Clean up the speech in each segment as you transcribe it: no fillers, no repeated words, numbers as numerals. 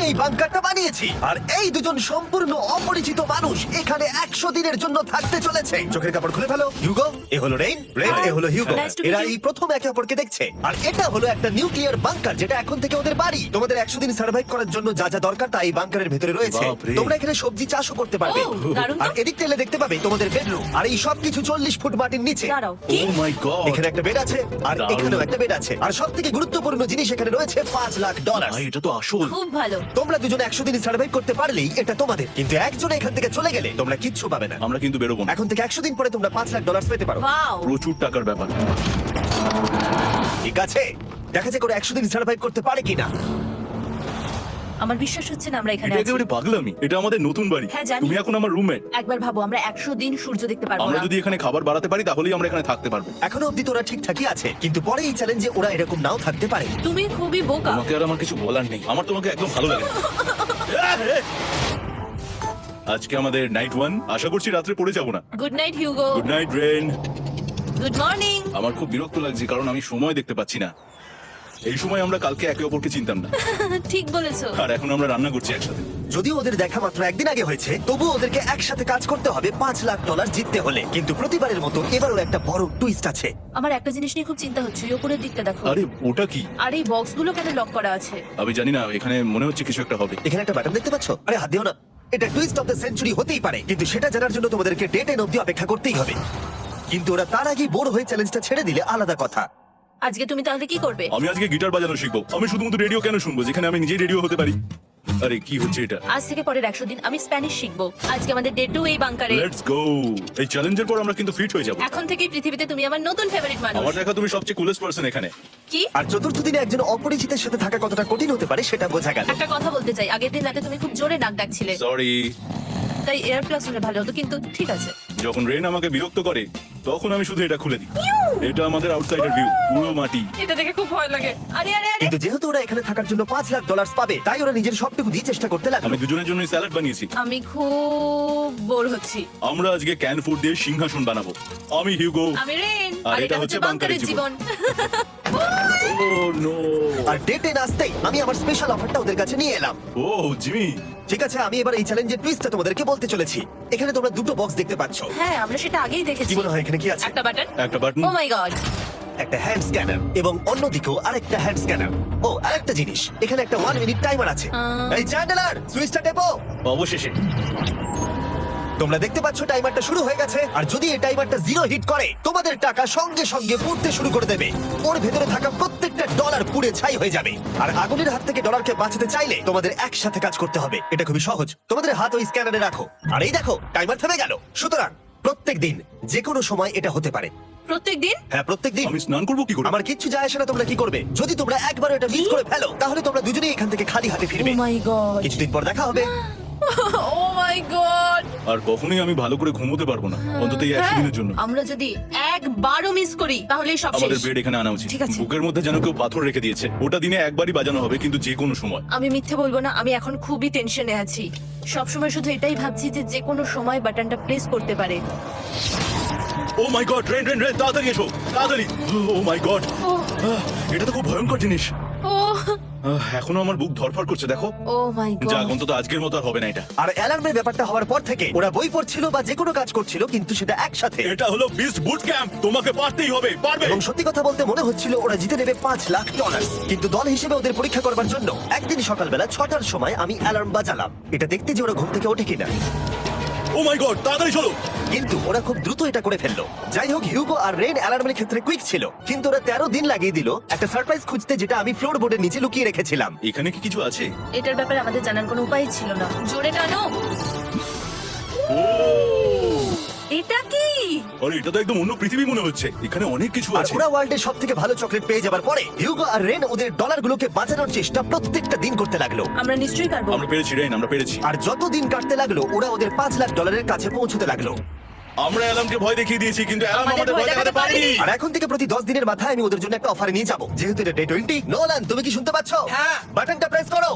এই বাংকারটা বানিয়েছি, আর এই দুজন সম্পূর্ণ অপরিচিত মানুষ এখানে 100 দিনের জন্য থাকতে চলেছে। চোখের কাপড় খুলে ফেলো। হিউগো, এ হলো রেইন, রেইন এ হলো হিউগো। Nice to meet এরা you. এই প্রথম একে অপরকে দেখছে, আর এটা হলো একটা নিউক্লিয়ার বাংকার যেটা এখন থেকে ওদের বাড়ি। তোমাদের 100 দিন সার্ভাইভ করার জন্য যা যা দরকার তা এই বাংকারের ভেতরে রয়েছে। বাপরে। তোমরা এখানে সবজি চাষও করতে পারবে, ও, দারুণ তো। আর এদিক টেলে দেখতে পাবে তোমাদের বেডরুম। আর এই সবকিছু 40 ফুট মাটির নিচে। দাঁড়াও, কি? ও মাই গড, এখানে একটা বেড আছে, আর দারুণ। এখানেও একটা বেড আছে, আর সবথেকে গুরুত্বপূর্ণ জিনিস এখানে রয়েছে $5,00,000। ভাই এটা তো আসল। খুব ভালো। তোমরা দুজন 100 দিন সার্ভাইভ করতে পারলেই এটা তোমাদের, কিন্তু একজন এখান থেকে চলে গেলে তোমরা কিচ্ছু পাবে না। আমরা কিন্তু বেরোবো না, এখন থেকে 100 দিন পরে তোমরা $5,00,000 পেতে পারো। ওয়াও। প্রচুর টাকার ব্যাপার। ঠিক আছে, দেখা যাক ওরা 100 দিন সার্ভাইভ করতে পারে কিনা। আমার বিশ্বাস হচ্ছে না আমরা এখানে এটা আছি। একেবারে পাগলামি, এটা আমাদের নতুন বাড়ি। হ্যাঁ, জানি। তুমি এখন আমার রুমমেট। একবার ভাবো, আমরা 100 দিন সূর্য দেখতে পারবো আমরা না। যদি এখানে খাবার বাড়াতে পারি তাহলেই আমরা এখানে থাকতে পারবো। এখনো অব্দি তোরা ঠিকঠাকই আছে, কিন্তু পরে এই চ্যালেঞ্জে ওরা এরকম নাও থাকতে পারে। তুমি খুবই বোকা। তোমাকে আর আমার কিছু বলার নেই, আমার তোমাকে একদম ভালো লাগে না। আজকে আমাদের নাইট 1, আশা করছি রাত্রে পড়ে যাবো না। Good night Hugo. Good night Ren. Good morning. আমার খুব বিরক্ত লাগছে কারণ আমি সময় দেখতে পাচ্ছি না। এই সময় আমরা কালকে একে অপরকে চিনতাম না, ঠিক বলেছো। আর এখন আমরা রান্না করছি একসাথে। যদিও ওদের দেখা মাত্র একদিন আগে হয়েছে, তবু ওদেরকে একসাথে কাজ করতে হবে $5,00,000 জিততে হলে। কিন্তু প্রতিবারের মতো এবারও একটা বড় টুইস্ট আছে। আমার একটা জিনিস নিয়ে খুব চিন্তা হচ্ছে, ওই উপরের দিকটা দেখো। আরে ওটা কি? আর এই বক্সগুলো কেন লক করা আছে? আমি জানি না, এখানে মনে হচ্ছে কিছু একটা হবে। এখানে একটা বাটন দেখতে পাচ্ছ? আরে হাত দিও না, এটা টুইস্ট অফ দ্য সেঞ্চুরি হতেই পারে, কিন্তু সেটা জানার জন্য তোমাদেরকে ডে 10 অবধি অপেক্ষা করতেই হবে। কিন্তু ওরা তার আগেই বোর হয়ে চ্যালেঞ্জটা ছেড়ে দিলে আলাদা কথা। আজকে তুমি তাহলে কি করবে? আমি আজকে গিটার বাজানো শিখবো। আমি শুধুমাত্র রেডিও কেন শুনবো যেখানে আমি নিজেই রেডিও হতে পারি? আরে কি হচ্ছে এটা? আজ থেকে পরের 100 দিন আমি স্প্যানিশ শিখবো। আজকে আমাদের ডে 2 এই বাংকারে। Let's go. এই চ্যালেঞ্জের পর আমরা কিন্তু ফিট হয়ে যাব। এখন থেকেই পৃথিবীতে তুমি আমার নতুন ফেভারিট মানুষ। আমার দেখা তুমি সবচেয়ে কুলেস্ট পারসন এখানে। কি? আর চতুর্থ দিনে একজন অপরিচিতের সাথে থাকা কতটা কঠিন হতে পারে সেটা বোঝা গেল। একটা কথা বলতে চাই, আগের দিন রাতে তুমি খুব জোরে নাক ডাকছিলে, সরি। তাই এয়ার প্লাস হলে ভালো হতো, কিন্তু ঠিক আছে। যখন রেন আমাকে বিরক্ত করে তখন আমি শুধু এটা খুলে দিই। এটা আমাদের আউটসাইডার ভিউ, পুরো মাটি। এটা দেখে খুব ভয় লাগে। আরে আরে আরে, কিন্তু যেহেতু ওরা এখানে থাকার জন্য $5,00,000 পাবে, তাই ওরা নিজের সবটুকু দিয়ে চেষ্টা করতে লাগলো। আমি দুজনের জন্যই স্যালাড বানিয়েছি। আমি খুব বোর হচ্ছি। আমরা আজকে ক্যান ফুড দিয়ে সিংহাসন বানাবো। আমি হিউগো। আমি রেন, আর আর এটা হচ্ছে বাংকারের জীবন। ও নো। আর ডে 10 আসতেই আমি আমার স্পেশাল অফারটা ওদের কাছে নিয়ে এলাম। ও জিমি। ঠিক আছে, আমি এবার এই চ্যালেঞ্জের টুইস্টটা তোমাদেরকে বলতে চলেছি। এখানে তোমরা দুটো বক্স দেখতে পাচ্ছ। হ্যাঁ, আমরা সেটা আগেই দেখেছি। কি মনে হয় এখানে কি আছে? একটা বাটন। একটা বাটন। O my god. একটা হ্যান্ড স্ক্যানার, এবং অন্যদিকেও আরেকটা হ্যান্ড স্ক্যানার। ও, আরেকটা জিনিস, এখানে একটা 1 মিনিট টাইমার আছে। এই চ্যান্ডেলার, সুইচটা টেপো। অবশেষে। তোমরা দেখতে পাচ্ছ টাইমারটা শুরু হয়ে গেছে, আর যদি এই টাইমারটা 0 হিট করে তোমাদের টাকা সঙ্গে সঙ্গে পুড়তে শুরু করে দেবে। ওর ভেতরে থাকা প্রত্যেকটা ডলার পুড়ে ছাই হয়ে যাবে। আর আগুনের হাত থেকে ডলারকে বাঁচাতে চাইলে তোমাদের একসাথে কাজ করতে হবে। এটা খুবই সহজ, তোমাদের হাত ওই স্ক্যানারে রাখো, আর এই দেখো টাইমার থেমে গেল। সুতরাং প্রত্যেক দিন যে কোনো সময় এটা হতে পারে। প্রত্যেকদিন? হ্যাঁ, প্রত্যেক দিন। আমি স্নান করবো কি করে? আমার কিচ্ছু যায় আসে না তোমরা কি করবে। যদি তোমরা একবার এটা মিস করে ফেলো তাহলে তোমরা দুজনেই এখান থেকে খালি হাতে ও ফিরবে। মাই গড। কিছুদিন পর দেখা হবে। ও মাই গড। আর কখনোই আমি ভালো করে ঘুমোতে পারবো না, অন্তত এই 100 দিনের জন্য। আমরা যদি একবারও মিস করি তাহলে সব আমাদের শেষ। বেড এখানে আনা উচিত। ঠিক আছে। বুকের মধ্যে যেন কেউ পাথর রেখে দিয়েছে। ওটা দিনে একবারই বাজানো হবে, কিন্তু যে কোনো সময়। আমি মিথ্যে বলবো না, আমি এখন খুবই টেনশনে আছি। সব সময় শুধু এটাই ভাবছি যে যে কোনো সময় বাটনটা প্রেস করতে পারে। ও my god, rain rain rain, তাড়াতাড়ি এসো, তাড়াতাড়ি। ও মাই গড, এটা তো খুব ভয়ঙ্কর জিনিস। ও এখনো আমার বুক ধরফর করছে, দেখো। ও মাই যাক, গড। অন্তত আজকের মতো আর হবে না এটা। আর অ্যালার্মের ব্যাপারটা হওয়ার পর থেকে ওরা বই পড়ছিল বা যে কোনো কাজ করছিল, কিন্তু সেটা একসাথে। এটা হলো বিস্ট বুট ক্যাম্প, তোমাকে পারতেই হবে, পারবে। এবং সত্যি কথা বলতে মনে হচ্ছিল ওরা জিতে নেবে $5,00,000। কিন্তু দল হিসেবে ওদের পরীক্ষা করবার জন্য একদিন সকালবেলা 6টার সময় আমি অ্যালার্ম বাজালাম, এটা দেখতে যে ওরা ঘুম থেকে ওঠে কিনা। ও মাই গড, তাড়াতাড়ি চলো। কিন্তু ওরা খুব দ্রুত এটা করে ফেললো। যাই হোক, হিউগো আর রেন অ্যালার্মের ক্ষেত্রে কুইক ছিল, কিন্তু ওরা 13 দিন লাগিয়ে দিল একটা সারপ্রাইজ খুঁজতে, যেটা আমি ফ্লোর বোর্ডের নিচে লুকিয়ে রেখেছিলাম। এখানে কি কিছু আছে? এটার ব্যাপারে আমাদের জানার কোনো উপায় ছিল না। জোরে টানো। ও, এটা কি? আরে এটা তো একদম অন্য পৃথিবী মনে হচ্ছে। এখানে অনেক কিছু আর আছে। ওরা ওয়ার্ল্ডের সব থেকে ভালো চকলেট পেয়ে যাবার পরে হিউগো আর রেন ওদের ডলারগুলোকে বাঁচানোর চেষ্টা প্রত্যেকটা দিন করতে লাগলো। আমরা নিশ্চয়ই পারবো। আমরা পেরেছি রেন, আমরা পেরেছি। আর যত দিন কাটতে লাগলো ওরা ওদের $5,00,000 কাছে পৌঁছতে লাগলো। আমরা অ্যালার্মকে ভয় দেখিয়ে দিয়েছি, কিন্তু অ্যালার্ম আমাদের আমাদের ভয় দেখাতে পারেনি। আর এখন থেকে প্রতি 10 দিনের মাথায় আমি ওদের জন্য একটা অফার নিয়ে যাব, যেহেতু এটা ডে 20। নোলান, তুমি কি শুনতে পাচ্ছ? হ্যাঁ, বাটনটা প্রেস করো।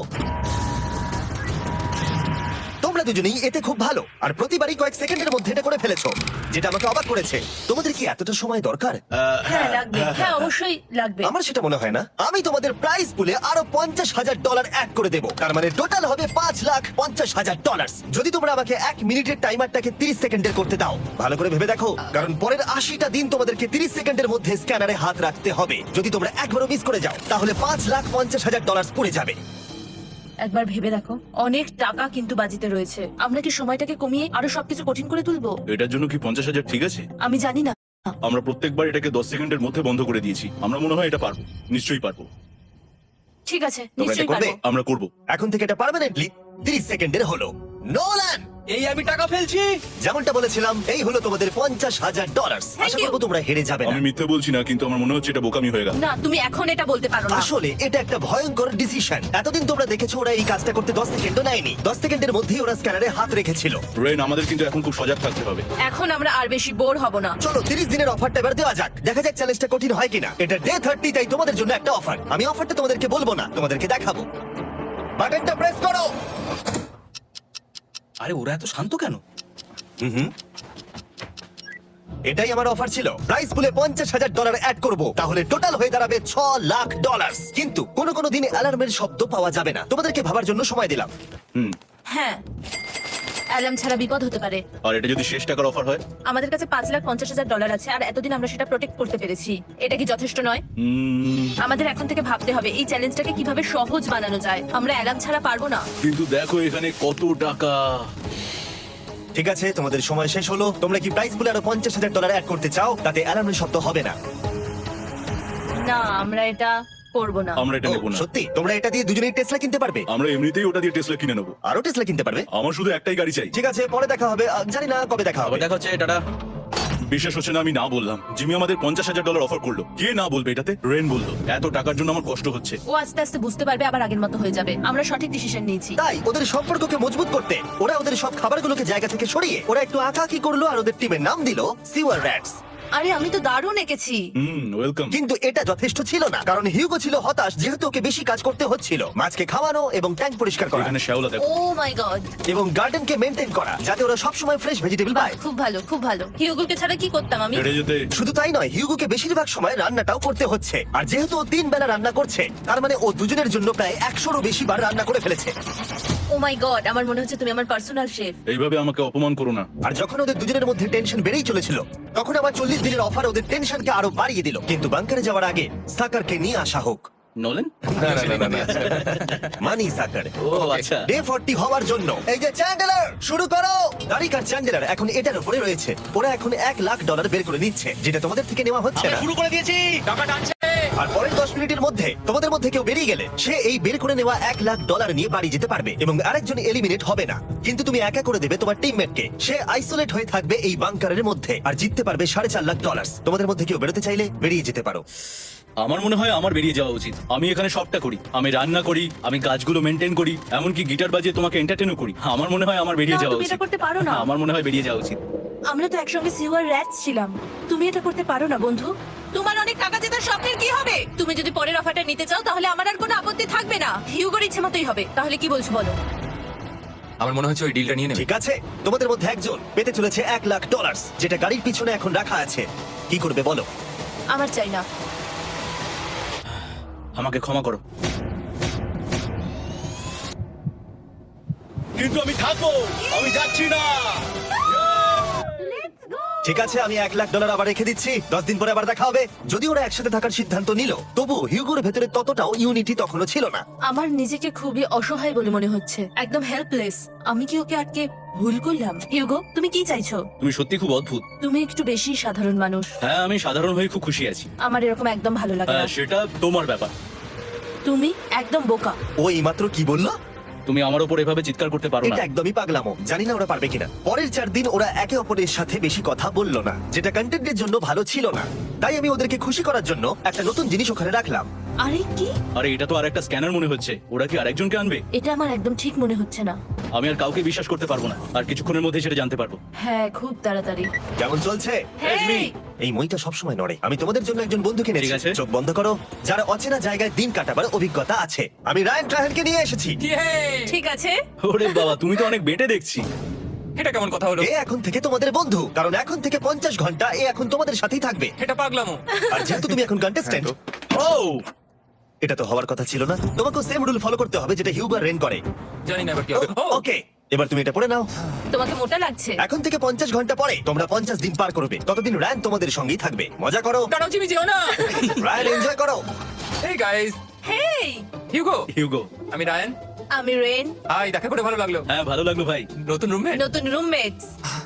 তোমরা তোমরা দুজনেই এতে খুব ভালো আর প্রতিবারই কয়েক সেকেন্ডের মধ্যে এটা করে ফেলেছো, যেটা আমাকে অবাক করেছে। তোমাদের কি এতটা সময় দরকার? হ্যাঁ লাগবে, হ্যাঁ অবশ্যই লাগবে। আমার সেটা মনে হয় না। আমি তোমাদের প্রাইস পুলে আরো $50,000 অ্যাড করে দেবো, তার মানে টোটাল হবে $5,50,000। যদি তোমরা আমাকে 1 মিনিটের টাইমারটাকে 30 সেকেন্ডের করতে দাও। ভালো করে ভেবে দেখো, কারণ পরের 80টা দিন তোমাদেরকে 30 সেকেন্ডের মধ্যে স্ক্যানারে হাত রাখতে হবে। যদি তোমরা একবারও মিস করে যাও তাহলে $5,50,000 পড়ে যাবে। একবার ভেবে দেখো, অনেক টাকা কিন্তু বাজিতে রয়েছে। আমরা কি সময়টাকে কমিয়ে আরো সবকিছু কঠিন করে তুলবো? এটার জন্য কি 50,000 ঠিক আছে? আমি জানি না। আমরা প্রত্যেকবার এটাকে 10 সেকেন্ডের মধ্যে বন্ধ করে দিয়েছি। আমরা মনে হয় এটা পারবো, নিশ্চয়ই পারবো। ঠিক আছে, তোমরা এটা নিশ্চয়ই করবে? পারবো। আমরা করব। এখন থেকে এটা পার্মানেন্টলি 30 সেকেন্ডের হলো। নোলান, এই আমি টাকা ফেলছি। যেমনটা বলেছিলাম, এই হলো তোমাদের $50,000। আশা you. করবো তোমরা হেরে যাবে না। আমি মিথ্যে বলছি না, কিন্তু আমার মনে হচ্ছে এটা বোকামি হয়ে গেল। না, তুমি এখন এটা বলতে পারো না। আসলে এটা একটা ভয়ঙ্কর ডিসিশন। এতদিন তোমরা দেখেছো ওরা এই কাজটা করতে 10 সেকেন্ডও নেয়নি। 10 সেকেন্ডের মধ্যেই ওরা স্ক্যানারে হাত রেখেছিল। রেন, আমাদের কিন্তু এখন খুব সজাগ থাকতে হবে। এখন আমরা আর বেশি বোর হব না। চলো 30 দিনের অফারটা এবার দেওয়া যাক, দেখা যাক চ্যালেঞ্জটা কঠিন হয় কিনা। এটা ডে 30, তাই তোমাদের জন্য একটা অফার। আমি অফারটা তোমাদেরকে বলবো না, তোমাদেরকে দেখাবো। বাটনটা প্রেস করো। আরে ওরা এত শান্ত কেন? এটাই আমার অফার ছিল। প্রাইস পুলে $50,000 অ্যাড করব, তাহলে টোটাল হয়ে দাঁড়াবে $6,00,000। কিন্তু কোনো দিন অ্যালার্মের শব্দ পাওয়া যাবে না। তোমাদেরকে ভাবার জন্য সময় দিলাম। হ্যাঁ, অ্যালার্ম ছাড়া বিপদ হতে পারে। আর এটা যদি শেষ টাকার অফার হয়? আমাদের কাছে $5,50,000 আছে, আর এতদিন আমরা সেটা প্রোটেক্ট করতে পেরেছি। এটা কি যথেষ্ট নয়? আমাদের এখন থেকে ভাবতে হবে এই চ্যালেঞ্জটাকে কিভাবে সহজ বানানো যায়। আমরা অ্যালার্ম ছাড়া পারবো না। কিন্তু দেখো এখানে কত টাকা। ঠিক আছে, তোমাদের সময় শেষ হলো। তোমরা কি প্রাইস পুলে আরো $50,000 অ্যাড করতে চাও? তাতে অ্যালার্মের শব্দ হবে না। না, আমরা এটা করবো না। আমরা এটা ও, নেব না। সত্যি? তোমরা এটা দিয়ে দুজনেই টেসলা কিনতে পারবে? আমরা এমনিতেই ওটা দিয়ে টেসলা কিনে নেবো। আরো টেসলা কিনতে পারবে? আমার শুধু একটাই গাড়ি চাই। ঠিক আছে, পরে দেখা হবে। জানি না কবে দেখা হবে। আবার দেখা হচ্ছে, টাটা। বিশ্বাস হচ্ছে না আমি না বললাম। জিমি আমাদের $50,000 অফার করলো। কে না বলবে এটাতে? রেন বললো। এত টাকার জন্য আমার কষ্ট হচ্ছে। ও আস্তে আস্তে বুঝতে পারবে, আবার আগের মতো হয়ে যাবে। আমরা সঠিক ডিসিশন নিয়েছি। তাই ওদের সম্পর্ককে মজবুত করতে ওরা ওদের সব খাবারগুলোকে জায়গা থেকে সরিয়ে ওরা একটু আঁকাআঁকি করলো আর ওদের টিমের নাম দিল সিওয়ার র্যাটস। আরে আমি তো দারুণ এঁকেছি। ওয়েলকাম। কিন্তু এটা যথেষ্ট ছিল না, কারণ হিউগো ছিল হতাশ, যেহেতু ওকে বেশি কাজ করতে হচ্ছিল। মাছকে খাওয়ানো এবং ট্যাঙ্ক পরিষ্কার করা এখানে শ্যাওলা দেখো। ও মাই গড। এবং গার্ডেনকে মেইনটেইন করা, যাতে ওরা সবসময় ফ্রেশ ভেজিটেবল পায়। খুব ভালো, খুব ভালো। হিউগোকে ছাড়া কি করতাম আমি? হেঁটে যেতে। শুধু তাই নয়, হিউগোকে বেশিরভাগ সময় রান্নাটাও করতে হচ্ছে। আর যেহেতু ও 3 বেলা রান্না করছে, তার মানে ও দুজনের জন্য প্রায় 100রও বেশি বার রান্না করে ফেলেছে। ও মাই গড, আমার মনে হচ্ছে তুমি আমার পার্সোনাল শেফ। এইভাবে আমাকে অপমান করো না। আর যখন ওদের দুজনের মধ্যে টেনশন বেড়েই চলেছিল, তখন আবার 40 দিনের অফার ওদের টেনশনকে আরো বাড়িয়ে দিল। কিন্তু বাংকারে যাওয়ার আগে সাকারকে নিয়ে আসা হোক। নলেন? মানি সাকার। ও আচ্ছা। ডে 40 হওয়ার জন্য এই যে চ্যান্ডেলার শুরু করো। তারিক আর চ্যান্ডেলার এখন এটার উপরে রয়েছে। ওরা এখন $1,00,000 বের করে নিচ্ছে, যেটা তোমাদের থেকে নেওয়া হচ্ছে না। শুরু করে দিয়েছি, টাকা টানছে। আর পরের 10 মিনিটের মধ্যে তোমাদের মধ্যে কেউ বেরিয়ে গেলে সে এই বের করে নেওয়া $1,00,000 নিয়ে বাড়ি যেতে পারবে এবং আরেকজন এলিমিনেট হবে না। কিন্তু তুমি একা করে দেবে তোমার টিমমেটকে। সে আইসোলেট হয়ে থাকবে এই বাংকারের মধ্যে আর জিততে পারবে $4.5 লাখ। তোমাদের মধ্যে কেউ বেরোতে চাইলে বেরিয়ে যেতে পারো। আমার মনে হয় আমার বেরিয়ে যাওয়া উচিত। আমি এখানে সবটা করি, আমি রান্না করি, আমি গাছগুলো মেনটেন করি, এমনকি গিটার বাজিয়ে তোমাকে এন্টারটেইনও করি। আমার মনে হয় আমার বেরিয়ে না, যাওয়া তুমি উচিত। এটা করতে পারো না। আমার মনে হয় বেরিয়ে যাওয়া উচিত। আমরা তো একসঙ্গে সিওয়ার র্যাটস ছিলাম। তুমি এটা করতে পারো না বন্ধু। তোমার অনেক টাকা জেতার স্বপ্নের কি হবে? তুমি যদি পরের অফারটা নিতে চাও তাহলে আমার আর কোনো আপত্তি থাকবে না। হিউগোর ইচ্ছে মতোই হবে। তাহলে কি বলছো বলো? আমার মনে হচ্ছে ওই ডিলটা নিয়ে নেবে। ঠিক আছে, তোমাদের মধ্যে একজন পেতে চলেছে $1,00,000, যেটা গাড়ির পিছনে এখন রাখা আছে। কি করবে বলো? আমার চাই না। আমাকে ক্ষমা করো। কিন্তু আমি থাকবো, আমি যাচ্ছি না। ঠিক আছে, আমি $1,00,000 আবার রেখে দিচ্ছি। 10 দিন পরে আবার দেখা হবে। যদি ওরা একসাথে থাকার সিদ্ধান্ত নিল, তবু হিউগোর ভেতরে ততটাও ইউনিটি তখনও ছিল না। আমার নিজেকে খুবই অসহায় বলে মনে হচ্ছে, একদম হেল্পলেস। আমি কি ওকে আটকে ভুল করলাম? হিউগো, তুমি কি চাইছো? তুমি সত্যি খুব অদ্ভুত। তুমি একটু বেশি সাধারণ মানুষ। হ্যাঁ, আমি সাধারণ হয়ে খুব খুশি আছি। আমার এরকম একদম ভালো লাগে না। সেটা তোমার ব্যাপার। তুমি একদম বোকা। ও এইমাত্র কি বললো? তুমি আমার উপর এভাবে চিৎকার করতে পারো না। এটা একদমই পাগলামো। জানি না ওরা পারবে কিনা। পরের 4 দিন ওরা একে অপরের সাথে বেশি কথা বললো না, যেটা কন্টেন্টের জন্য ভালো ছিল না। তাই আমি ওদেরকে খুশি করার জন্য একটা নতুন জিনিস ওখানে রাখলাম। আরে কি? আরে এটা তো আরেকটা স্ক্যানার মনে হচ্ছে। ওরা কি আরেকজনকে আনবে? এটা আমার একদম ঠিক মনে হচ্ছে না। আমি আর কাউকে বিশ্বাস করতে পারবো না, আর কিছুক্ষণের মধ্যে সেটা জানতে পারবো। হ্যাঁ, খুব তাড়াতাড়ি। কেমন চলছে? হেই! এই মইটা সবসময় নড়ে। আমি তোমাদের জন্য একজন বন্ধুকে ঠিক এনেছি। আছে। চোখ বন্ধ করো, যারা অচেনা জায়গায় দিন কাটাবার অভিজ্ঞতা আছে। আমি রায়ান ট্রাহেলকে নিয়ে এসেছি। ঠিক আছে। ওরে বাবা, তুমি তো অনেক বেটে দেখছি। এটা কেমন কথা হলো? এ এখন থেকে তোমাদের বন্ধু, কারণ এখন থেকে 50 ঘন্টা এ এখন তোমাদের সাথেই থাকবে। এটা পাগলামো। আর যেহেতু তুমি এখন কন্টেস্ট্যান্ট, ও এটা তো হওয়ার কথা ছিল না। তোমাকেও সেম রুল ফলো করতে হবে যেটা হিউবার রেন করে। জানি না এবার কি হবে। ও, ওকে, এবার তুমি এটা পড়ে নাও। তোমাকে মোটা লাগছে। এখন থেকে 50 ঘন্টা পরে তোমরা 50 দিন পার করবে। ততদিন রায়ান তোমাদের সঙ্গেই থাকবে। মজা করো, দাঁড়াও জিমি, যেও না। রায়ান এনজয় করো। হেই গাইস, হেই, হিউগো। হিউগো। আমি রায়ান। আমি রেন। হাই, দেখা করে ভালো লাগলো। হ্যাঁ, ভালো লাগলো ভাই। নতুন রুমমেট। নতুন রুমমেটস।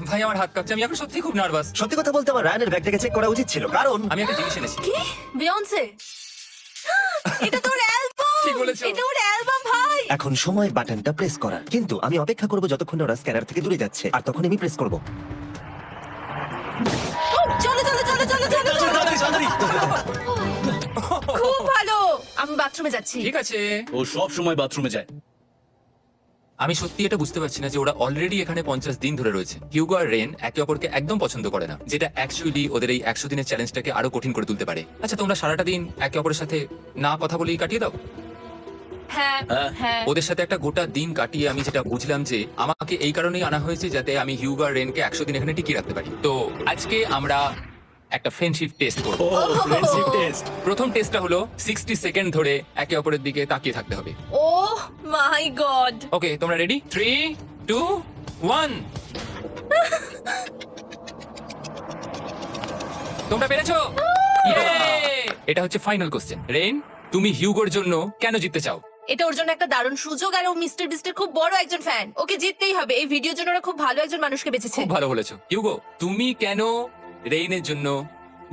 ভাই আমার হাত কাঁপছে, আমি এখন সত্যি খুব নার্ভাস। সত্যি কথা বলতে আমার রায়ানের ব্যাগটাকে চেক করা উচিত ছিল, কারণ আমি একটা জিনিস এনেছি। কি? বিয়ন্সে? এটা তোর অ্যালবাম। ঠিক বলেছো। এটা ওর অ্যালবাম ভাই। এখন সময় বাটনটা প্রেস করার। কিন্তু আমি অপেক্ষা করব যতক্ষণ না ওরা স্ক্যানার থেকে দূরে যাচ্ছে, আর তখন আমি প্রেস করব। ও, চলো চলো চলো চলো চলো চলো। তাড়াতাড়ি, তাড়াতাড়ি। খুব ভালো। আমি বাথরুমে যাচ্ছি। ঠিক আছে। ও সব সময় বাথরুমে যায়। আমি সত্যি এটা বুঝতে পারছি না যে ওরা অলরেডি এখানে 50 দিন ধরে রয়েছে। হিউগো আর রেন একে অপরকে একদম পছন্দ করে না, যেটা অ্যাকচুয়ালি ওদের এই 100 দিনের চ্যালেঞ্জটাকে আরো কঠিন করে তুলতে পারে। আচ্ছা, তোমরা সারাটা দিন একে অপরের সাথে না কথা বলেই কাটিয়ে দাও? হ্যাঁ হ্যাঁ। ওদের সাথে একটা গোটা দিন কাটিয়ে আমি যেটা বুঝলাম যে আমাকে এই কারণেই আনা হয়েছে যাতে আমি হিউগো আর রেনকে 100 দিন এখানে টিকিয়ে রাখতে পারি। তো আজকে আমরা একটা ফ্রেন্ডশিপ টেস্ট করব। ও ফ্রেন্ডশিপ টেস্ট। প্রথম টেস্টটা হলো 60 সেকেন্ড ধরে একে অপরের দিকে তাকিয়ে থাকতে হবে। ও মাই গড। ওকে, তোমরা রেডি? 3, 2, 1। তোমরা পেরেছো? Yay! এটা হচ্ছে ফাইনাল কোশ্চেন। রেন, তুমি হিউগোর জন্য কেন জিততে চাও? এটা ওর জন্য একটা দারুণ সুযোগ, আর ও মিস্টার বিস্টের খুব বড় একজন ফ্যান। ওকে জিততেই হবে। এই ভিডিওর জন্য ওরা খুব ভালো একজন মানুষকে বেঁচেছে। খুব ভালো বলেছো। হিউগো, তুমি কেন রেইনের জন্য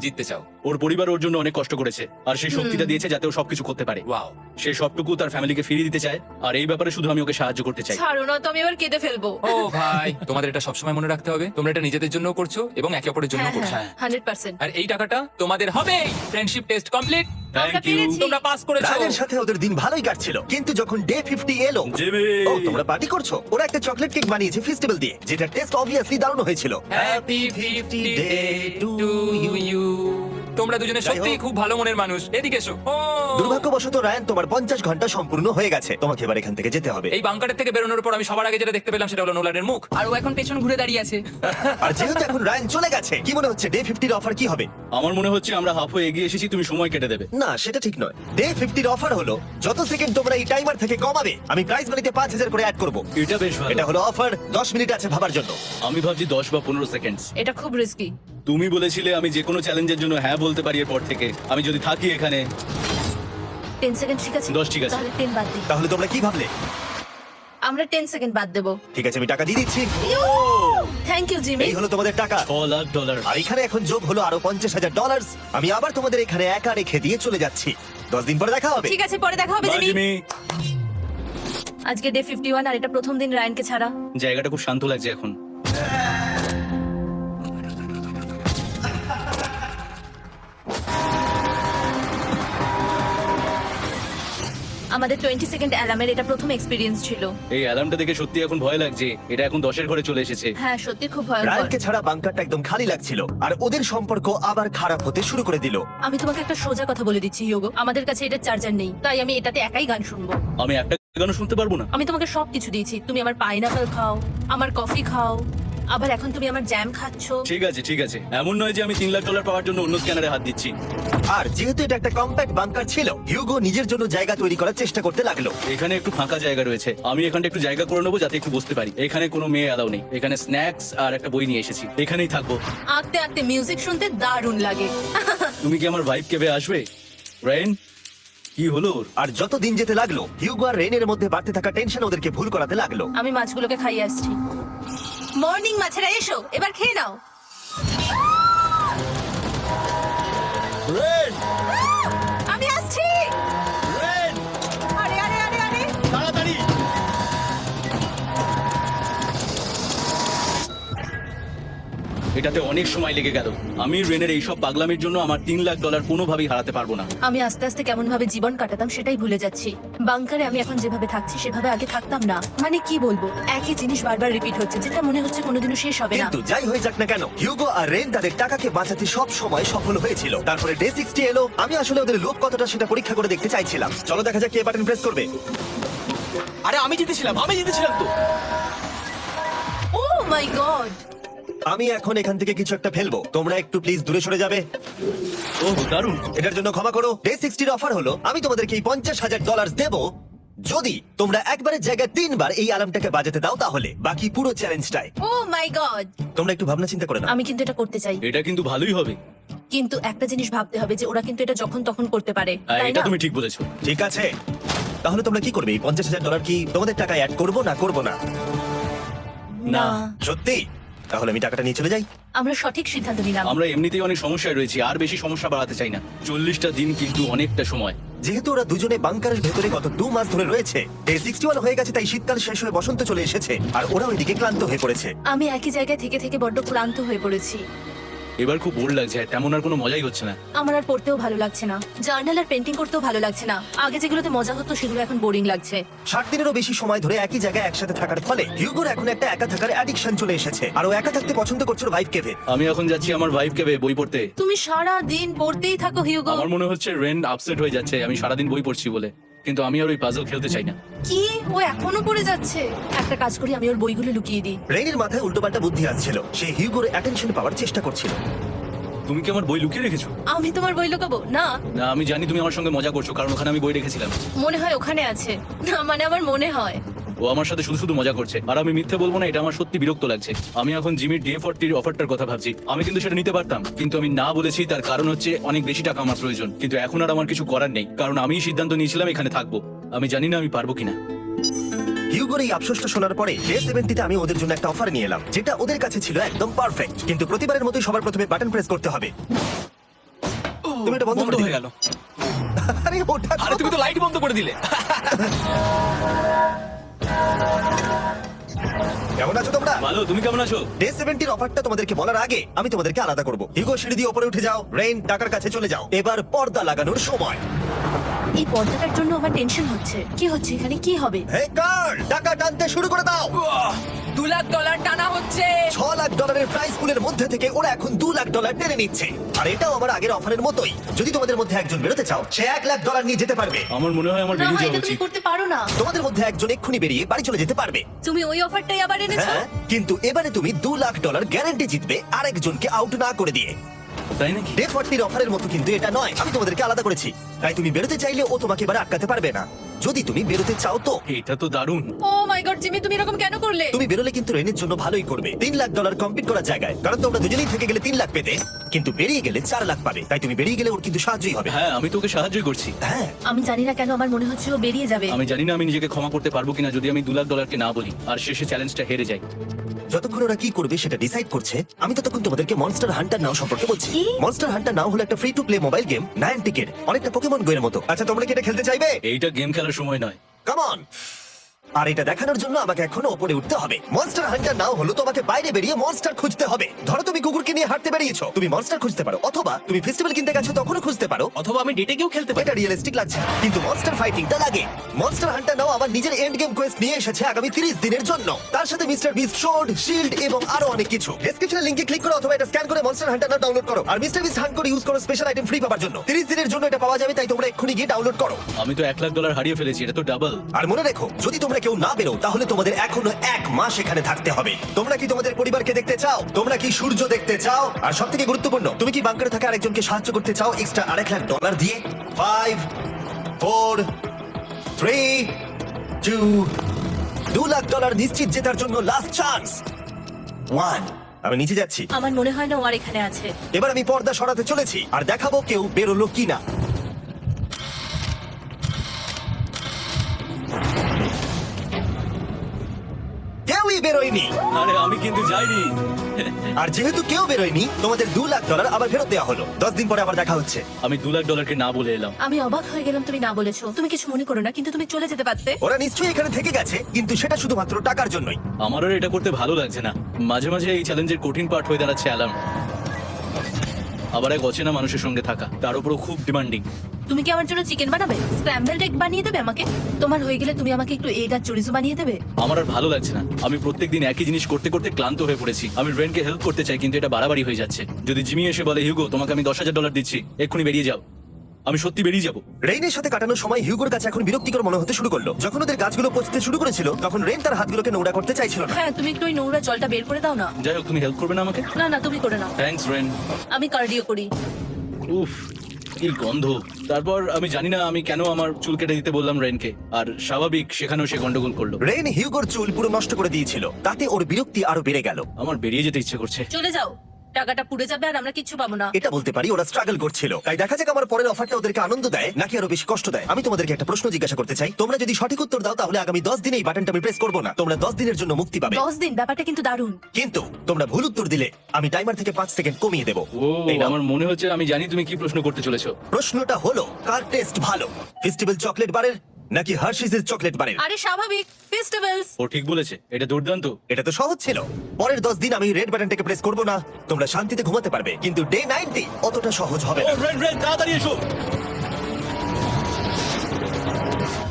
জিততে চাও? ওর পরিবার ওর জন্য অনেক কষ্ট করেছে, আর সেই শক্তিটা দিয়েছে যাতে ও সবকিছু করতে পারে। ওয়াও, সে সবটুকু তার ফ্যামিলিকে ফিরিয়ে দিতে চায়, আর এই ব্যাপারে শুধু আমি ওকে সাহায্য করতে চাই। ছাড়ো না তো, আমি এবার কেঁদে ফেলবো। ও ভাই, তোমাদের এটা সবসময় মনে রাখতে হবে। তোমরা এটা নিজেদের জন্য করছো এবং একে অপরের জন্য হ্যাঁ করছো। হ্যাঁ 100%। আর এই টাকাটা তোমাদের হবে। Friendship test complete. আমরা থ্যাংক ইউ পেরেছি। তোমরা পাস করেছো। রায়ানের সাথে ওদের দিন ভালোই কাটছিল, কিন্তু যখন ডে 50 এলো, জিমি। ও তোমরা পার্টি করছো। ওরা একটা চকলেট কেক বানিয়েছে ফেস্টিভ্যাল দিয়ে, যেটা টেস্ট অবভিয়াসলি দারুণ হয়েছিল। Happy 50 day to you. তোমরা দুজনে সত্যি খুব ভালো মনের মানুষ। এদিকে এসো। ও, দুর্ভাগ্যবশত রায়ান, তোমার 50 ঘন্টা সম্পূর্ণ হয়ে গেছে। তোমাকে এবার এখান থেকে যেতে হবে। এই বাংকারের থেকে বেরোনোর পর আমি সবার আগে যেটা দেখতে পেলাম সেটা হলো নোলানের মুখ। আর ও এখন পেছন ঘুরে দাঁড়িয়ে আছে। আর যেহেতু এখন রায়ান চলে গেছে, কি মনে হচ্ছে ডে 50 এর অফার কি হবে? আমার মনে হচ্ছে আমরা হাফ হয়ে এগিয়ে এসেছি, তুমি সময় কেটে দেবে। না, সেটা ঠিক নয়। ডে 50 এর অফার হলো যত সেকেন্ড তোমরা এই টাইমার থেকে কমাবে, আমি প্রাইস মানিতে 5000 করে অ্যাড করব। এটা বেশ ভালো। এটা হলো অফার। 10 মিনিট আছে ভাবার জন্য। আমি ভাবছি 10 বা 15 সেকেন্ডস। এটা খুব রিস্কি। তুমি বলেছিলে আমি যে কোনো চ্যালেঞ্জের জন্য হ্যাঁ বলতে পারি এরপর থেকে। আমি যদি থাকি এখানে 10 সেকেন্ড ঠিক আছে? 10 ঠিক আছে। তাহলে 10 বাদ দিই। তাহলে তোমরা কি ভাবলে? আমরা 10 সেকেন্ড বাদ দেবো। ঠিক আছে, আমি টাকা দিয়ে দিচ্ছি। Thank you Jimmy. এই হলো তোমাদের টাকা। $6 লাখ। আর এখানে এখন যোগ হলো আরো $50,000। আমি আবার তোমাদের এখানে একা রেখে দিয়ে চলে যাচ্ছি। 10 দিন পরে দেখা হবে। ঠিক আছে, পরে দেখা হবে বাই, জিমি। জিমি। আজকে ডে 51 আর এটা প্রথম দিন রায়ানকে ছাড়া। জায়গাটা খুব শান্ত লাগছে এখন। আমাদের 20 সেকেন্ড অ্যালার্মের এটা প্রথম এক্সপেরিয়েন্স ছিল। এই অ্যালার্মটা দেখে সত্যি এখন ভয় লাগছে। এটা এখন 10 এর ঘরে চলে এসেছে। হ্যাঁ, সত্যি খুব ভয়ঙ্কর। রায়ানকে ছাড়া বাংকারটা একদম খালি লাগছিল, আর ওদের সম্পর্ক আবার খারাপ হতে শুরু করে দিল। আমি তোমাকে একটা সোজা কথা বলে দিচ্ছি হিউগো, আমাদের কাছে এটা চার্জার নেই, তাই আমি এটাতে একাই গান শুনবো। আমি একটা গানও শুনতে পারবো না। আমি তোমাকে সবকিছু দিয়েছি। তুমি আমার পাইনাপল খাও, আমার কফি খাও, আবার এখন তুমি আমার জ্যাম খাচ্ছো। ঠিক আছে, ঠিক আছে। এমন নয় যে আমি $3 লাখ পাওয়ার জন্য অন্য স্ক্যানারে হাত দিচ্ছি। আর যেহেতু এটা একটা কম্প্যাক্ট বাংকার ছিল, হিউগো নিজের জন্য জায়গা তৈরি করার চেষ্টা করতে লাগলো। এখানে একটু ফাঁকা জায়গা রয়েছে, আমি এখানটা একটু জায়গা করে নেবো যাতে একটু বসতে পারি। এখানে কোনো মেয়ে অ্যালাউ নেই। এখানে স্ন্যাক্স আর একটা বই নিয়ে এসেছি, এখানেই থাকবো। আঁকতে আঁকতে মিউজিক শুনতে দারুণ লাগে। তুমি কি আমার ভাইব কেবে আসবে? রেন, কি হলো ওর? আর যত দিন যেতে লাগলো, হিউগো আর রেনের মধ্যে বাড়তে থাকা টেনশন ওদেরকে ভুল করাতে লাগলো। আমি মাছগুলোকে খাইয়ে আসছি। মর্নিং মাছেরা এসো, এবার খেয়ে নাও। রেন, আমি আসছি। রেন, আরে আরে আরে আরে, তাড়াতাড়ি। এটাতে অনেক সময় লেগে গেল। আমি রেনের এইসব পাগলামির জন্য আমার $3 লাখ কোনোভাবেই হারাতে পারবো না। আমি আস্তে আস্তে কেমন ভাবে জীবন কাটাতাম সেটাই ভুলে যাচ্ছি। বাংকারে আমি এখন যেভাবে থাকছি সেভাবে আগে থাকতাম না। মানে কি বলবো, একই জিনিস বারবার রিপিট হচ্ছে, যেটা মনে হচ্ছে কোনোদিনও শেষ হবে না। কিন্তু যাই হয়ে যাক না কেন, হিউগো আর রেন তাদের টাকাকে বাঁচাতে সব সময় সফল হয়েছিল। তারপরে ডে 60 এলো। আমি আসলে ওদের লোভ কতটা সেটা পরীক্ষা করে দেখতে চাইছিলাম। চলো দেখা যাক কে বাটন প্রেস করবে। আরে আমি জিতেছিলাম তো। ও মাই গড! আমি এখন এখান থেকে কিছু একটা ফেলবো। তোমরা একটু প্লিজ দূরে সরে যাবে। ওহ দারুণ। এটার জন্য ক্ষমা করো। ডে 60 এর অফার হলো আমি তোমাদেরকে এই $50,000 দেবো যদি তোমরা একবারের জায়গায় 3 বার এই অ্যালার্মটাকে বাজাতে দাও। তাহলে বাকি পুরো চ্যালেঞ্জটাই ও মাই গড! তোমরা একটু ভাবনা চিন্তা করে নাও। আমি কিন্তু এটা করতে চাই, এটা কিন্তু ভালোই হবে। কিন্তু একটা জিনিস ভাবতে হবে যে ওরা কিন্তু এটা যখন তখন করতে পারে, হ্যাঁ, তাই এটা না? তুমি ঠিক বলেছো। ঠিক আছে, তাহলে তোমরা কি করবে? এই $50,000 কি তোমাদের টাকায় অ্যাড করবো না করবো না? না, সত্যি? তাহলে আমি টাকাটা নিয়ে চলে যাই। আমরা সঠিক সিদ্ধান্ত নিলাম। আমরা এমনিতেই অনেক সমস্যায় রয়েছি, আর বেশি সমস্যা বাড়াতে চাই না। 40টা দিন কিন্তু অনেকটা সময়। যেহেতু ওরা দুজনে বাংকারের ভেতরে গত 2 মাস ধরে রয়েছে, ডে 61 হয়ে গেছে, তাই শীতকাল শেষ হয়ে বসন্ত চলে এসেছে আর ওরা ওইদিকে ক্লান্ত হয়ে পড়েছে। আমি একই জায়গায় থেকে থেকে বড্ড ক্লান্ত হয়ে পড়েছি। এবার খুব বোর লাগছে, তেমন আর কোনো মজাই হচ্ছে না। আমার আর পড়তেও ভালো লাগছে না, জার্নাল আর পেন্টিং করতেও ভালো লাগছে না। আগে যেগুলোতে মজা হতো সেগুলো এখন বোরিং লাগছে। 60 দিনেরও বেশি সময় ধরে একই জায়গায় একসাথে থাকার ফলে হিউগোর এখন একটা একা থাকার অ্যাডিকশন চলে এসেছে আর ও একা থাকতে পছন্দ করছে ওর ভাইফ কেভে। আমি এখন যাচ্ছি আমার ভাইফকে বই পড়তে। তুমি সারা দিন পড়তেই থাকো হিউগো। আমার মনে হচ্ছে রেন আপসেট হয়ে যাচ্ছে আমি সারাদিন বই পড়ছি বলে, কিন্তু আমি আর ওই পাজল খেলতে চাই না। কি, ও এখনো পড়ে যাচ্ছে? একটা কাজ করি, আমি ওর বইগুলো লুকিয়ে দিই। রেইনের মাথায় উল্টোপাল্টা বুদ্ধি আসছিল। সে হিউগোর অ্যাটেনশন পাওয়ার চেষ্টা করছিল। তুমি কি আমার বই লুকিয়ে রেখেছো? আমি তোমার বই লুকাবো না। না, আমি জানি তুমি আমার সঙ্গে মজা করছো, কারণ ওখানে আমি বই রেখেছিলাম। মনে হয় ওখানে আছে। না মানে আমার মনে হয়। ও আমার সাথে শুধু শুধু মজা করছে, আর আমি মিথ্যে বলবো না, এটা আমার সত্যি বিরক্ত লাগছে। আমি এখন জিমির ডে 40 অফারটার কথা ভাবছি। আমি কিন্তু সেটা নিতে পারতাম, কিন্তু আমি না বলেছি। তার কারণ হচ্ছে অনেক বেশি টাকা আমার প্রয়োজন, কিন্তু এখন আর আমার কিছু করার নেই, কারণ আমি সিদ্ধান্ত নিয়েছিলাম এখানে থাকবো। আমি জানি না আমি পারবো কিনা। হিউগোর এই আফসোসটা শোনার পরে ডে 70-তে আমি ওদের জন্য একটা অফার নিয়ে এলাম, যেটা ওদের কাছে ছিল একদম পারফেক্ট। কিন্তু প্রতিবারের মতোই সবার প্রথমে বাটন প্রেস করতে হবে। তুমি এটা বন্ধ করে দিলে। গেল। আরে ওটা আরে তুমি তো লাইট বন্ধ করে দিলে। কেমন আছো তোমরা? ভালো, তুমি কেমন আছো? ডে 70-র অফারটা তোমাদেরকে বলার আগে আমি তোমাদেরকে আলাদা করব। হিউগো সিঁড়ি দিয়ে উপরে উঠে যাও। রেইন টাকার কাছে চলে যাও। এবার পর্দা লাগানোর সময়। এই পর্দাটার জন্য আমার টেনশন হচ্ছে। কি হচ্ছে এখানে? কি হবে? হে কার্ল, টাকা টানতে শুরু করে দাও। $2 লাখ টানা হচ্ছে। $6 লাখ প্রাইস পুলের মধ্যে থেকে ওরা এখন $2 লাখ টেনে নিচ্ছে। আর এটাও আমার আগের অফারের মতোই। যদি তোমাদের মধ্যে একজন বেরোতে চাও, সে $1 লাখ নিয়ে যেতে পারবে। আমার মনে হয় আমার না, বেরিয়ে এটা যাওয়া তুমি উচিত। করতে পারো না। তোমাদের মধ্যে একজন এক্ষুনি বেরিয়ে বাড়ি চলে যেতে পারবে। তুমি ওই অফারটাই আবার এনেছো। হ্যাঁ, কিন্তু এবারে তুমি $2 লাখ গ্যারান্টি জিতবে আরেকজনকে আউট না করে দিয়ে। তাই নাকি? ডে 40-র অফারের মতো কিন্তু এটা নয়। আমি তোমাদেরকে আলাদা করেছি, তাই তুমি বেরোতে চাইলে ও তোমাকে এবারে আটকাতে পারবে না। যদি তুমি বেরোতে চাও তো। এটা তো দারুণ। ও মাই গড জিমি, তুমি এরকম কেন করলে? তুমি বেরোলে কিন্তু রেনের জন্য ভালোই করবে। $3 লাখ কম্পিট করার জায়গায়, কারণ তোমরা দুজনেই থেকে গেলে 3 লাখ পেতে, কিন্তু বেরিয়ে গেলে 4 লাখ পাবে। তাই তুমি বেরিয়ে গেলে ওর কিন্তু সাহায্যই হবে। হ্যাঁ, আমি তোকে সাহায্য করছি। হ্যাঁ, আমি জানি না কেন আমার মনে হচ্ছে ও বেরিয়ে যাবে। আমি জানি না আমি নিজেকে ক্ষমা করতে পারবো কিনা যদি আমি $2 লাখ না বলি আর শেষে চ্যালেঞ্জটা হেরে যাই। যতক্ষণ ওরা কি করবে সেটা ডিসাইড করছে, আমি ততক্ষণ তোমাদেরকে মনস্টার হান্টার নাও সম্পর্কে বলছি। কি? মনস্টার হান্টার নাও হলো একটা free to play mobile game, নায়ান্টিকের, অনেকটা পোকেমন গো এর মতো। আচ্ছা, তোমরা কি এটা খেলতে চাইবে? এইটা গেম খেলার সময় নয়। Come on. আর এটা দেখানোর জন্য আমাকে এখনো উপরে উঠতে হবে। মনস্টার হান্টার নাও হলো তোমাকে বাইরে বেরিয়ে মনস্টার খুঁজতে হবে। ধরো তুমি কুকুরকে নিয়ে হাঁটতে বেরিয়েছো, তুমি মনস্টার খুঁজতে পারো, অথবা তুমি ফেস্টিভ্যাল কিনতে গেছো তখনও খুঁজতে পারো, অথবা আমি ডেটে গিয়েও খেলতে পারি। এটা রিয়েলিস্টিক লাগছে, কিন্তু মনস্টার ফাইটিংটা লাগে। মনস্টার হান্টার নাও আমার নিজের এন্ড গেম কোয়েস্ট নিয়ে এসেছে আগামী 30 দিনের জন্য। তার সাথে মিস্টার বিস্ট সোর্ড, শিল্ড এবং আরো অনেক কিছু। ডেসক্রিপশনে লিংকে ক্লিক করো অথবা এটা স্ক্যান করে মনস্টার হান্টার নাও ডাউনলোড করো। আর মিস্টার বিস্ট হান্ট করে ইউজ করো স্পেশাল আইটেম ফ্রি পাওয়ার জন্য। 30 দিনের জন্য এটা পাওয়া যাবে, তাই তোমরা এক্ষুনি গিয়ে ডাউনলোড করো। আমি তো $1 লাখ হারিয়ে ফেলেছি, এটা তো ডাবল। আর মনে রেখো, যদি তোমরা কেউ না বেরো তাহলে তোমাদের এখনো 1 মাস এখানে থাকতে হবে। তোমরা কি তোমাদের পরিবারকে দেখতে চাও? তোমরা কি সূর্য দেখতে চাও? আর সবথেকে গুরুত্বপূর্ণ, তুমি কি বাংকারে থাকা আরেকজনকে সাহায্য করতে চাও এক্সট্রা $1 লাখ দিয়ে? 5 4 3 2 $2 লাখ নিশ্চিত জেতার জন্য লাস্ট চান্স। 1। আমি নিচে যাচ্ছি। আমার মনে হয় না ও আর এখানে আছে। এবার আমি পর্দা সরাতে চলেছি আর দেখাবো কেউ বেরোলো কিনা। কেউই বেরোয়নি। আরে আমি কিন্তু যাইনি। আর যেহেতু কেউ বেরোয়নি তোমাদের $2 লাখ আবার ফেরত দেওয়া হলো। 10 দিন পরে আবার দেখা হচ্ছে। আমি $2 লাখ না বলে এলাম। আমি অবাক হয়ে গেলাম তুমি না বলেছো। তুমি কিছু মনে করো না, কিন্তু তুমি চলে যেতে পারতে। ওরা নিশ্চয়ই এখানে থেকে গেছে, কিন্তু সেটা শুধুমাত্র টাকার জন্যই। আমার আর এটা করতে ভালো লাগছে না। মাঝে মাঝে এই চ্যালেঞ্জের কঠিন পার্ট হয়ে দাঁড়াচ্ছে অ্যালার্ম। আবার এক অচেনা মানুষের সঙ্গে থাকা, তার উপরও খুব ডিমান্ডিং। তুমি কি আমার জন্য চিকেন বানাবে? স্ক্র্যাম্বলড এগ বানিয়ে দেবে আমাকে? তোমার হয়ে গেলে তুমি আমাকে একটু এগ আর চরিজো বানিয়ে দেবে? আমার আর ভালো লাগছে না। আমি প্রত্যেকদিন একই জিনিস করতে করতে ক্লান্ত হয়ে পড়েছি। আমি রেনকে হেল্প করতে চাই, কিন্তু এটা বাড়াবাড়ি হয়ে যাচ্ছে। যদি জিমি এসে বলে, হিউগো তোমাকে আমি $10,000 দিচ্ছি, এক্ষুনি বেরিয়ে যাও, আমি সত্যি বেরিয়ে যাবো। রেইনের সাথে কাটানোর সময় হিউগোর কাছে এখন বিরক্তিকর মনে হতে শুরু করলো। যখন ওদের গাছগুলো পচতে শুরু করেছিল, তখন রেইন তার হাতগুলোকে নোংরা করতে চাইছিল না। হ্যাঁ, তুমি একটু ওই নোংরা জলটা বের করে দাও না। যাই হোক, তুমি হেল্প করবে না আমাকে? না না, তুমি করে নাও। Thanks Ren. আমি কার্ডিও করি। উফ, কি গন্ধ। তারপর আমি জানি না আমি কেন আমার চুল কেটে দিতে বললাম রেনকে, আর স্বাভাবিক সেখানেও সে গন্ডগোল করলো। রেইন হিউগোর চুল পুরো নষ্ট করে দিয়েছিল, তাতে ওর বিরক্তি আরো বেড়ে গেল। আমার বেরিয়ে যেতে ইচ্ছে করছে। চলে যাও, টাকাটা পুড়ে যাবে আর আমরা কিচ্ছু পাবো না। এটা বলতে পারি ওরা স্ট্রাগল করছিল। তাই দেখা যাক আমার পরের অফারটা ওদেরকে আনন্দ দেয় নাকি আরো বেশি কষ্ট দেয়। আমি তোমাদেরকে একটা প্রশ্ন জিজ্ঞাসা করতে চাই। তোমরা যদি সঠিক উত্তর দাও তাহলে আগামী 10 দিনে এই বাটনটা আমি প্রেস করব না। তোমরা 10 দিনের জন্য মুক্তি পাবে। 10 দিন, ব্যাপারটা কিন্তু দারুণ। কিন্তু তোমরা ভুল উত্তর দিলে আমি টাইমার থেকে 5 সেকেন্ড কমিয়ে দেব। ও, এই নাও। আমার মনে হচ্ছে আমি জানি তুমি কি প্রশ্ন করতে চলেছো। প্রশ্নটা হলো, কার টেস্ট ভালো, ফেস্টিভ্যাল চকলেট বারের নাকি হার্শিসের চকলেট বারের? আরে স্বাভাবিক, ফেস্টিভ্যালস। ও ঠিক বলেছে, এটা দুর্দান্ত। এটা তো সহজ ছিল। পরের 10 দিন আমি রেড বাটনটাকে প্রেস করব না, তোমরা শান্তিতে ঘুমাতে পারবে। কিন্তু ডে 90 অতটা সহজ হবে না। রেন রেন, তাড়াতাড়ি এসো।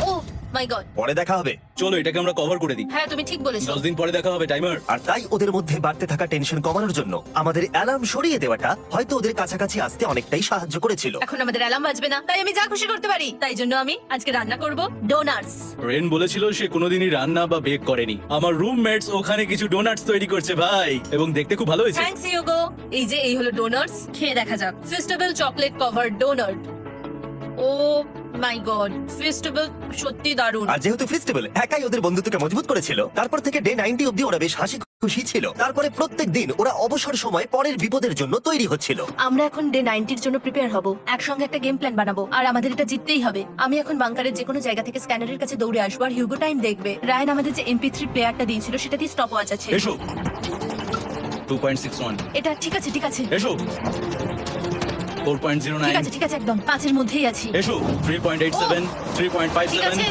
ও মাই গড। পরে দেখা হবে। চলো এটাকে আমরা কভার করে দিই। হ্যাঁ, তুমি ঠিক বলেছো। 10 দিন পরে দেখা হবে টাইমার। আর তাই ওদের মধ্যে বাড়তে থাকা টেনশন কমানোর জন্য আমাদের অ্যালার্ম সরিয়ে দেওয়াটা হয়তো ওদের কাছাকাছি আসতে অনেকটাই সাহায্য করেছিল। এখন আমাদের অ্যালার্ম বাজবে না, তাই আমি যা খুশি করতে পারি। তাই জন্য আমি আজকে রান্না করব ডোনাটস। রেন বলেছিল সে কোনোদিনই রান্না বা বেক করেনি। আমার রুমমেটস ওখানে কিছু ডোনাটস তৈরি করছে ভাই, এবং দেখতে খুব ভালো হয়েছে। থ্যাঙ্কস ইয়োগো। এই হলো ডোনাটস, খেয়ে দেখা যাক। Festival chocolate cover donut. Oh my god, festival সত্যি দারুণ। আর যেহেতু ফেস্টিভ্যাল একাই ওদের বন্ধুত্বকে মজবুত করেছিল, তারপর থেকে ডে 90 অব্দি ওরা বেশ হাসি খুশি ছিল। তারপরে প্রত্যেক দিন ওরা অবসর সময় পরের বিপদের জন্য তৈরি হচ্ছিল। আমরা এখন ডে 90 এর জন্য প্রিপেয়ার হব। একসঙ্গে একটা গেম প্ল্যান বানাবো, আর আমাদের এটা জিততেই হবে। আমি এখন বাংকারের যে কোনো জায়গা থেকে স্ক্যানারের কাছে দৌড়ে আসবো, আর হিউগো টাইম দেখবে। রায়ান আমাদের যে MP3 প্লেয়ারটা দিয়েছিল সেটা দিয়ে স্টপ ওয়াচ আছে। এসো। 2.61। এটা ঠিক আছে, ঠিক আছে, এসো। 4.09। ঠিক আছে, একদম 5 এর মধ্যেই আছি। এসো। 3.87, ঠিক 3.57, আছে।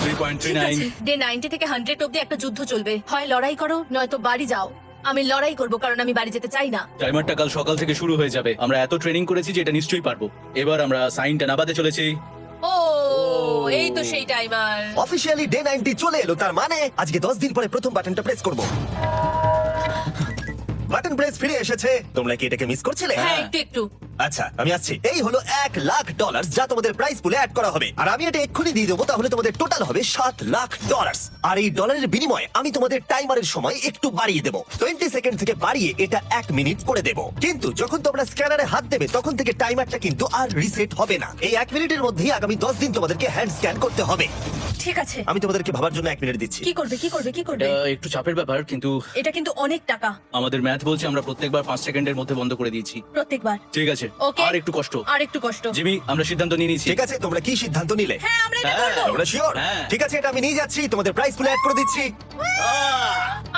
3.39। ডে 90 থেকে 100 অব্দি একটা যুদ্ধ চলবে। হয় লড়াই করো, নয়তো বাড়ি যাও। আমি লড়াই করব, কারণ আমি বাড়ি যেতে চাই না। টাইমারটা কাল সকাল থেকে শুরু হয়ে যাবে। আমরা এত ট্রেনিং করেছি যে এটা নিশ্চয়ই পারবো। এবার আমরা সাইনটা নাবাতে চলেছি। ও, এই তো সেই টাইমার। অফিশিয়ালি ডে 90 চলে এলো, তার মানে আজকে 10 দিন পরে প্রথম বাটনটা প্রেস করব। বাটন প্রেস ফিরে এসেছে। তোমরা কি এটাকে মিস করছিলে? হ্যাঁ, একটু আচ্ছা, আমি আসছি। এই হলো $1 লাখ, যা তোমাদের প্রাইস পুলে অ্যাড করা হবে। আর আমি এটা এক্ষুনি দিয়ে দেবো, তাহলে তোমাদের টোটাল হবে $7 লাখ। আর এই ডলারের বিনিময়ে আমি তোমাদের টাইমারের সময় একটু বাড়িয়ে দেবো। 20 সেকেন্ড থেকে বাড়িয়ে এটা 1 মিনিট করে দেবো। কিন্তু যখন তোমরা স্ক্যানারে হাত দেবে তখন থেকে টাইমারটা কিন্তু আর রিসেট হবে না। এই 1 মিনিটের মধ্যেই আগামী 10 দিন তোমাদেরকে হ্যান্ড স্ক্যান করতে হবে। ঠিক আছে। আমি তোমাদেরকে ভাবার জন্য 1 মিনিট দিচ্ছি। কি করবে? এটা একটু চাপের ব্যাপার, কিন্তু এটা কিন্তু অনেক টাকা। আমাদের ম্যাথ বলছে আমরা প্রত্যেকবার 5 সেকেন্ডের মধ্যে বন্ধ করে দিয়েছি। প্রত্যেকবার। ঠিক আছে, Okay. আর একটু কষ্ট। আর একটু কষ্ট। জিমি, আমরা সিদ্ধান্ত নিয়ে নিয়েছি। ঠিক আছে, তোমরা কি সিদ্ধান্ত নিলে? হ্যাঁ, আমরা এটা হ্যাঁ। করব। তোমরা শিওর? হ্যাঁ। ঠিক আছে, এটা আমি নিয়ে যাচ্ছি, তোমাদের প্রাইস পুলে অ্যাড করে দিচ্ছি।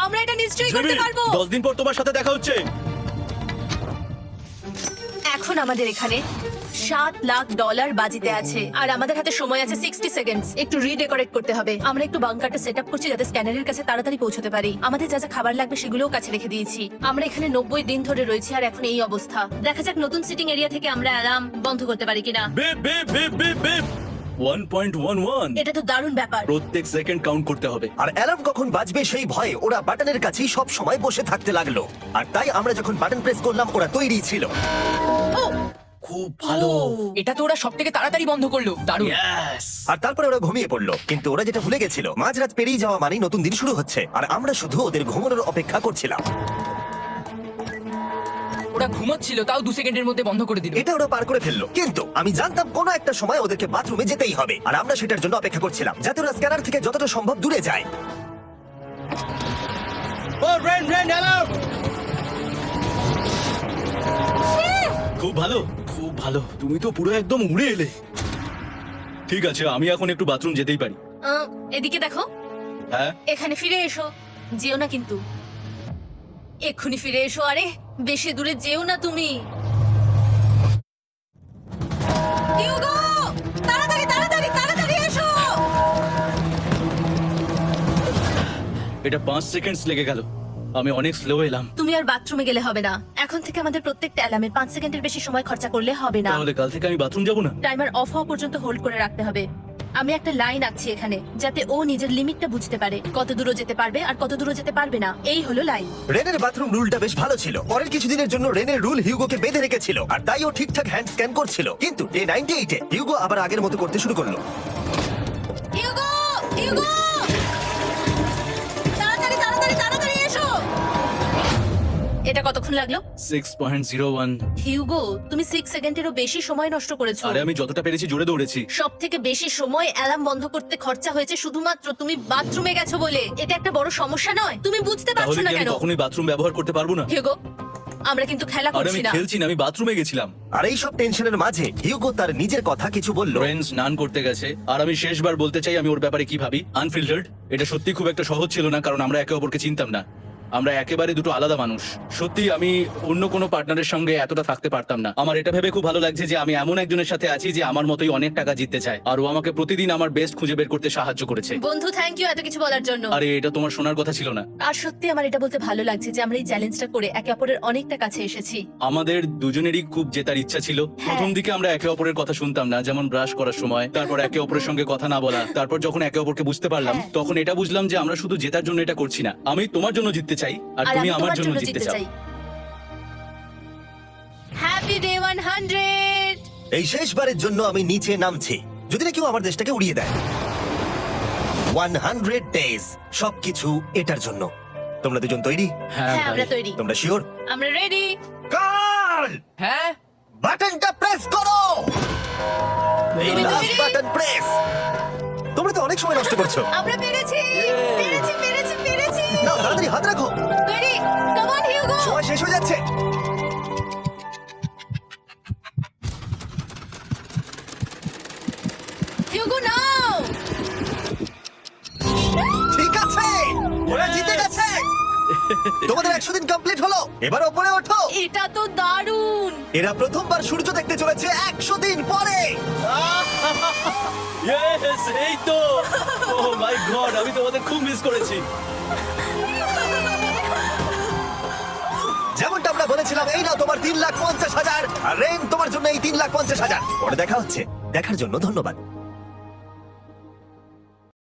আমরা এটা নিশ্চয়ই জিমি, করতে পারবো। 10 দিন পর তোমার সাথে দেখা হচ্ছে। এখন আমাদের এখানে $7 লাখ বাজিতে আছে, আর আমাদের হাতে সময় আছে 60 সেকেন্ডস। একটু রিডেকোরেট করতে হবে। আমরা একটু বাংকারটা সেটআপ করছি যাতে স্ক্যানারের কাছে তাড়াতাড়ি পৌঁছতে পারি। আমাদের যা যা খাবার লাগবে সেগুলোও কাছে রেখে দিয়েছি। আমরা এখানে 90 দিন ধরে রয়েছি, আর এখন এই অবস্থা। দেখা যাক নতুন সিটিং এরিয়া থেকে আমরা অ্যালার্ম বন্ধ করতে পারি কিনা। বেপ বেপ বেপ বেপ বেপ। 1.11। এটা তো দারুণ ব্যাপার। প্রত্যেক সেকেন্ড কাউন্ট করতে হবে। আর অ্যালার্ম কখন বাজবে সেই ভয়ে ওরা বাটনের কাছেই সব সময় বসে থাকতে লাগলো। আর তাই আমরা যখন বাটন প্রেস করলাম ওরা তৈরি ছিল। ও, খুব ভালো। এটা তো ওরা সবথেকে তাড়াতাড়ি বন্ধ করলো। দারুণ। ইয়েস। আর তারপরে ওরা ঘুমিয়ে পড়লো। কিন্তু ওরা যেটা ভুলে গেছিল, মাঝরাত পেরিয়ে যাওয়া মানেই নতুন দিন শুরু হচ্ছে। আর আমরা শুধু ওদের ঘুমানোর অপেক্ষা করছিলাম। ওরা ঘুমোচ্ছিল, তাও 2 সেকেন্ডের মধ্যে বন্ধ করে দিল। এটা ওরা পার করে ফেললো। কিন্তু আমি জানতাম কোনো একটা সময় ওদেরকে বাথরুমে যেতেই হবে, আর আমরা সেটার জন্য অপেক্ষা করছিলাম, যাতে ওরা স্ক্যানার থেকে যতটা সম্ভব দূরে যায়। ও রেন রেন, অ্যালার্ম। খুব ভালো, খুব ভালো। তুমি তো পুরো একদম উড়ে এলে। ঠিক আছে, আমি এখন একটু বাথরুম যেতেই পারি। এদিকে দেখো, হ্যাঁ। এখানে ফিরে এসো। যেও না কিন্তু। এক্ষুনি ফিরে এসো। আরে বেশি দূরে যেও না তুমি। হিউগো, তাড়াতাড়ি তাড়াতাড়ি তাড়াতাড়ি এসো। এটা 5 সেকেন্ডস লেগে গেল। আমি অনেক স্লো এলাম। তুমি আর বাথরুমে গেলে হবে না। এখন থেকে আমাদের প্রত্যেকটা অ্যালার্মে 5 সেকেন্ডের বেশি সময় খরচা করলে হবে না। তাহলে কাল থেকে আমি বাথরুম যাব না? টাইমার অফ হওয়া পর্যন্ত হোল্ড করে রাখতে হবে। আমি একটা লাইন আঁকছি এখানে, যাতে ও নিজের লিমিটটা বুঝতে পারে, কত দূর যেতে পারবে আর কত দূর যেতে পারবে না। এই হলো লাইন। রেনের বাথরুম রুলটা বেশ ভালো ছিল। পরের কিছুদিনের জন্য রেনের রুল হিউগোকে বেঁধে রেখেছিল, আর তাই ও ঠিকঠাক হ্যান্ড স্ক্যান করছিল। কিন্তু ডে 98 হিউগো আবার আগের মতো করতে শুরু করলো। হিউগো, হিউগো, তাড়াতাড়ি তাড়াতাড়ি তাড়াতাড়ি এসো। এটা কতক্ষণ লাগলো? 6.01। হিউগো, তুমি 6 সেকেন্ডেরও বেশি সময় নষ্ট করেছো। আরে আমি যতটা পেরেছি জোরে দৌড়েছি। সব থেকে বেশি সময় অ্যালার্ম বন্ধ করতে খরচা হয়েছে শুধুমাত্র তুমি বাথরুমে গেছো বলে। এটা একটা বড় সমস্যা নয়? তুমি বুঝতে তাহলে পারছো না কি আমি কেন? কখনোই বাথরুম ব্যবহার করতে পারবো না? হিউগো, আমরা কিন্তু খেলা আরে করছি আমি না। খেলছি না, আমি বাথরুমে গেছিলাম। আর এই সব টেনশনের মাঝে হিউগো তার নিজের কথা কিছু বলল। রেন স্নান করতে গেছে, আর আমি শেষবার বলতে চাই আমি ওর ব্যাপারে কি ভাবি। আনফিল্টার্ড। এটা সত্যি খুব একটা সহজ ছিল না, কারণ আমরা একে অপরকে চিনতাম না। আমরা একেবারে দুটো আলাদা মানুষ। সত্যি আমি অন্য কোনো পার্টনারের সঙ্গে এতটা থাকতে পারতাম না। আমার এটা ভেবে খুব ভালো লাগছে যে আমি এমন একজনের সাথে আছি যে আমার মতোই অনেক টাকা জিততে চায়, আর ও আমাকে প্রতিদিন আমার বেস্ট খুঁজে বের করতে সাহায্য করেছে। বন্ধু, থ্যাংক ইউ এত কিছু বলার জন্য। আরে এটা তোমার শোনার কথা ছিল না। আর সত্যি আমার এটা বলতে ভালো লাগছে যে আমরা এই চ্যালেঞ্জটা করে একে অপরের অনেকটা কাছে এসেছি। আমাদের দুজনেরই খুব জেতার ইচ্ছা ছিল। প্রথম দিকে আমরা একে অপরের কথা শুনতাম না, যেমন ব্রাশ করার সময়, তারপর একে অপরের সঙ্গে কথা না বলা। তারপর যখন একে অপরকে বুঝতে পারলাম, হ্যাঁ। তখন এটা বুঝলাম যে আমরা শুধু জেতার জন্য এটা করছি না। আমি তোমার জন্য জিততে চাই, আর আর তুমি আমি আমার তোমার জন্য জন্য জিততে জিততে চাও। চাই। Happy day 100। এই শেষবারের জন্য আমি নিচে নামছি, যদি না কেউ আমার দেশটাকে উড়িয়ে দেয়। 100 ডেজ, সবকিছু এটার জন্য। তোমরা দুজন তৈরি? হ্যাঁ হ্যাঁ, ভাই। আমরা তৈরি। তোমরা শিওর? আমরা রেডি। কার্ল, হ্যাঁ, বাটনটা প্রেস করো। এই তুমি লাস্ট তৈরি? Button press. তোমরা তো অনেক সময় নষ্ট করছো। আমরা পেরেছি পেরেছি পেরেছি পেরেছি। না, তাড়াতাড়ি হাত রাখো, তৈরি? Come on Hugo. সময় শেষ হয়ে যাচ্ছে। হিউগো নাও। ঠিক আছে, ওরা জিতে গেছে। তোমাদের 100 দিন কমপ্লিট হলো। এবার ওপরে ওঠো। এটা তো দারুণ। এরা প্রথমবার সূর্য দেখতে চলেছে 100 দিন পরে। Yes, এই তো। Oh my God, আমি তোমাদের খুব মিস করেছি। যেমনটা আমরা বলেছিলাম, এই নাও তোমার 3,50,000, আর রেন তোমার জন্য এই 3,50,000। পরে দেখা হচ্ছে। দেখার জন্য ধন্যবাদ।